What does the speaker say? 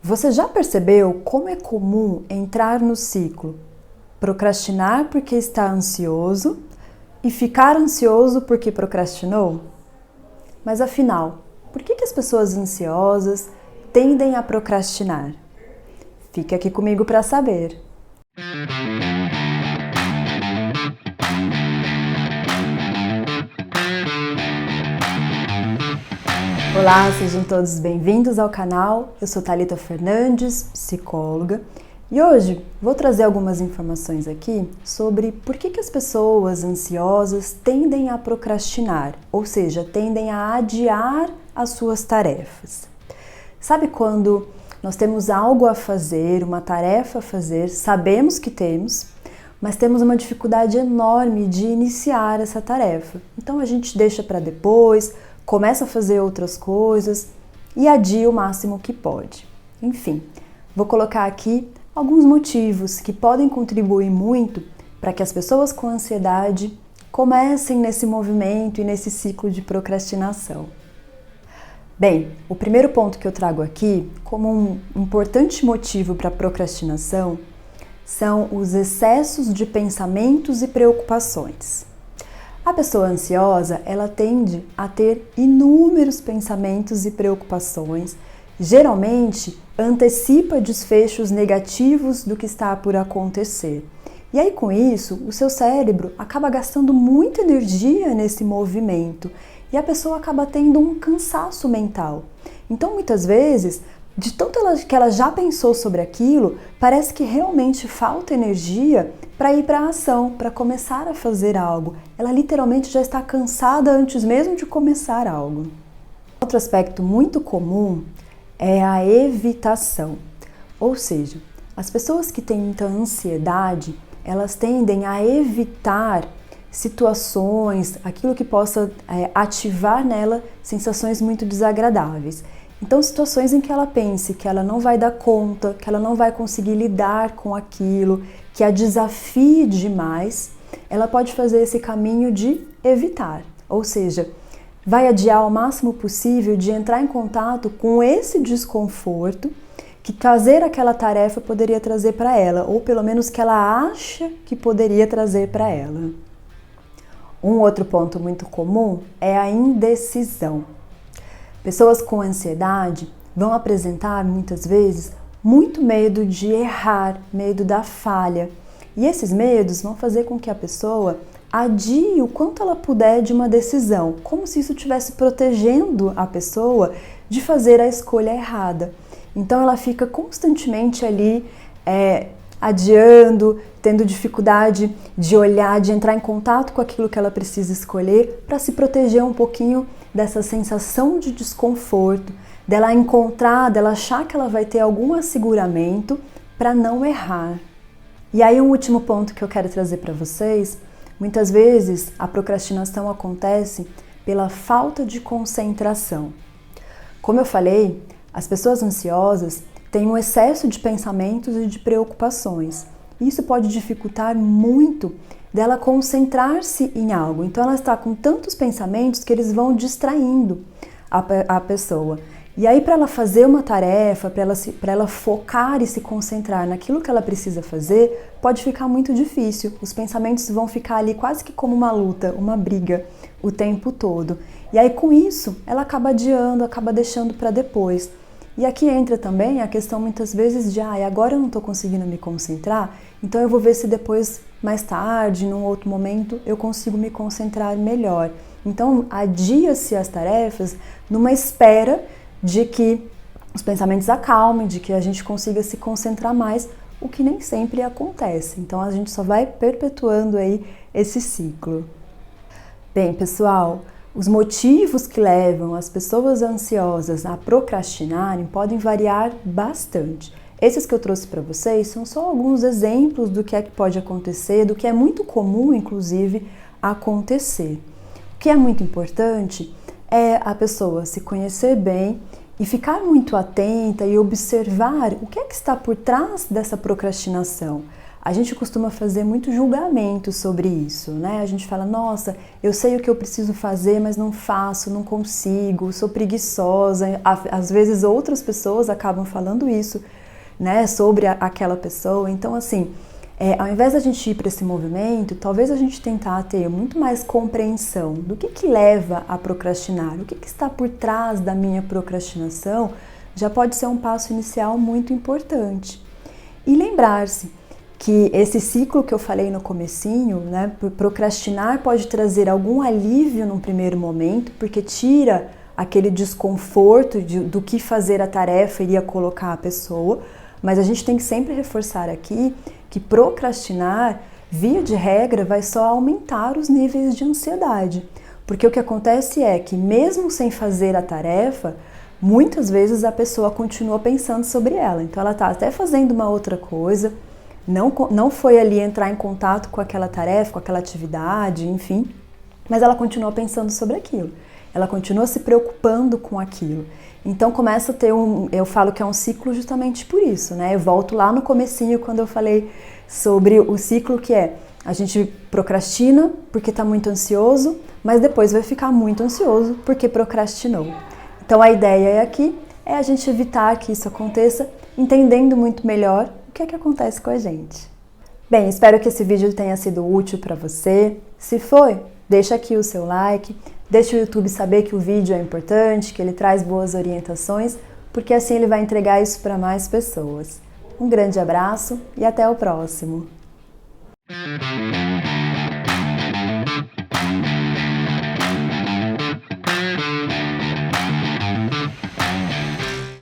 Você já percebeu como é comum entrar no ciclo procrastinar porque está ansioso e ficar ansioso porque procrastinou? Mas afinal, por que as pessoas ansiosas tendem a procrastinar? Fique aqui comigo para saber. Olá, sejam todos bem-vindos ao canal. Eu sou Thalita Fernandes, psicóloga, e hoje vou trazer algumas informações aqui sobre por que as pessoas ansiosas tendem a procrastinar, ou seja, tendem a adiar as suas tarefas. Sabe quando nós temos algo a fazer, uma tarefa a fazer, sabemos que temos, mas temos uma dificuldade enorme de iniciar essa tarefa. Então a gente deixa para depois, começa a fazer outras coisas e adia o máximo que pode. Enfim, vou colocar aqui alguns motivos que podem contribuir muito para que as pessoas com ansiedade comecem nesse movimento e nesse ciclo de procrastinação. Bem, o primeiro ponto que eu trago aqui como um importante motivo para a procrastinação são os excessos de pensamentos e preocupações. A pessoa ansiosa, ela tende a ter inúmeros pensamentos e preocupações, geralmente antecipa desfechos negativos do que está por acontecer. E aí com isso, o seu cérebro acaba gastando muita energia nesse movimento e a pessoa acaba tendo um cansaço mental. Então muitas vezes, de tanto que ela já pensou sobre aquilo, parece que realmente falta energia para ir para a ação, para começar a fazer algo. Ela literalmente já está cansada antes mesmo de começar algo. Outro aspecto muito comum é a evitação. Ou seja, as pessoas que têm muita ansiedade, elas tendem a evitar situações, aquilo que possa ativar nela sensações muito desagradáveis. Então, situações em que ela pense que ela não vai dar conta, que ela não vai conseguir lidar com aquilo, que a desafie demais, ela pode fazer esse caminho de evitar. Ou seja, vai adiar o máximo possível de entrar em contato com esse desconforto que fazer aquela tarefa poderia trazer para ela, ou pelo menos que ela acha que poderia trazer para ela. Um outro ponto muito comum é a indecisão. Pessoas com ansiedade vão apresentar muitas vezes muito medo de errar, medo da falha. E esses medos vão fazer com que a pessoa adie o quanto ela puder de uma decisão, como se isso estivesse protegendo a pessoa de fazer a escolha errada. Então ela fica constantemente ali adiando, tendo dificuldade de olhar, de entrar em contato com aquilo que ela precisa escolher para se proteger um pouquinho dessa sensação de desconforto, dela encontrar, dela achar que ela vai ter algum asseguramento para não errar. E aí um último ponto que eu quero trazer para vocês, muitas vezes a procrastinação acontece pela falta de concentração. Como eu falei, as pessoas ansiosas têm um excesso de pensamentos e de preocupações. Isso pode dificultar muito dela concentrar-se em algo. Então ela está com tantos pensamentos que eles vão distraindo a pessoa. E aí para ela fazer uma tarefa, para ela focar e se concentrar naquilo que ela precisa fazer, pode ficar muito difícil. Os pensamentos vão ficar ali quase que como uma luta, uma briga o tempo todo. E aí com isso ela acaba adiando, acaba deixando para depois. E aqui entra também a questão muitas vezes de agora eu não estou conseguindo me concentrar, então eu vou ver se depois, mais tarde, num outro momento, eu consigo me concentrar melhor. Então adia-se as tarefas numa espera de que os pensamentos acalmem, de que a gente consiga se concentrar mais, o que nem sempre acontece. Então a gente só vai perpetuando aí esse ciclo. Bem, pessoal, os motivos que levam as pessoas ansiosas a procrastinarem podem variar bastante. Esses que eu trouxe para vocês são só alguns exemplos do que é que pode acontecer, do que é muito comum, inclusive, acontecer. O que é muito importante é a pessoa se conhecer bem e ficar muito atenta e observar o que é que está por trás dessa procrastinação. a gente costuma fazer muito julgamento sobre isso, né? A gente fala, nossa, eu sei o que eu preciso fazer, mas não faço, não consigo, sou preguiçosa. Às vezes outras pessoas acabam falando isso, né, sobre aquela pessoa. Então, assim, ao invés da gente ir para esse movimento, talvez a gente tentar ter muito mais compreensão do que leva a procrastinar, o que está por trás da minha procrastinação, já pode ser um passo inicial muito importante. E lembrar-se que esse ciclo que eu falei no comecinho, né, procrastinar pode trazer algum alívio num primeiro momento, porque tira aquele desconforto do que fazer a tarefa iria colocar a pessoa, mas a gente tem que sempre reforçar aqui que procrastinar, via de regra, vai só aumentar os níveis de ansiedade, porque o que acontece é que mesmo sem fazer a tarefa, muitas vezes a pessoa continua pensando sobre ela, então ela está até fazendo uma outra coisa, não foi ali entrar em contato com aquela tarefa, com aquela atividade, enfim, mas ela continua pensando sobre aquilo, ela continua se preocupando com aquilo. Então começa a ter eu falo que é um ciclo justamente por isso, né? Eu volto lá no comecinho quando eu falei sobre o ciclo que a gente procrastina porque está muito ansioso, mas depois vai ficar muito ansioso porque procrastinou. Então a ideia aqui é a gente evitar que isso aconteça, entendendo muito melhor o que é que acontece com a gente. Bem, espero que esse vídeo tenha sido útil para você. Se foi, deixa aqui o seu like, deixa o YouTube saber que o vídeo é importante, que ele traz boas orientações, porque assim ele vai entregar isso para mais pessoas. Um grande abraço e até o próximo!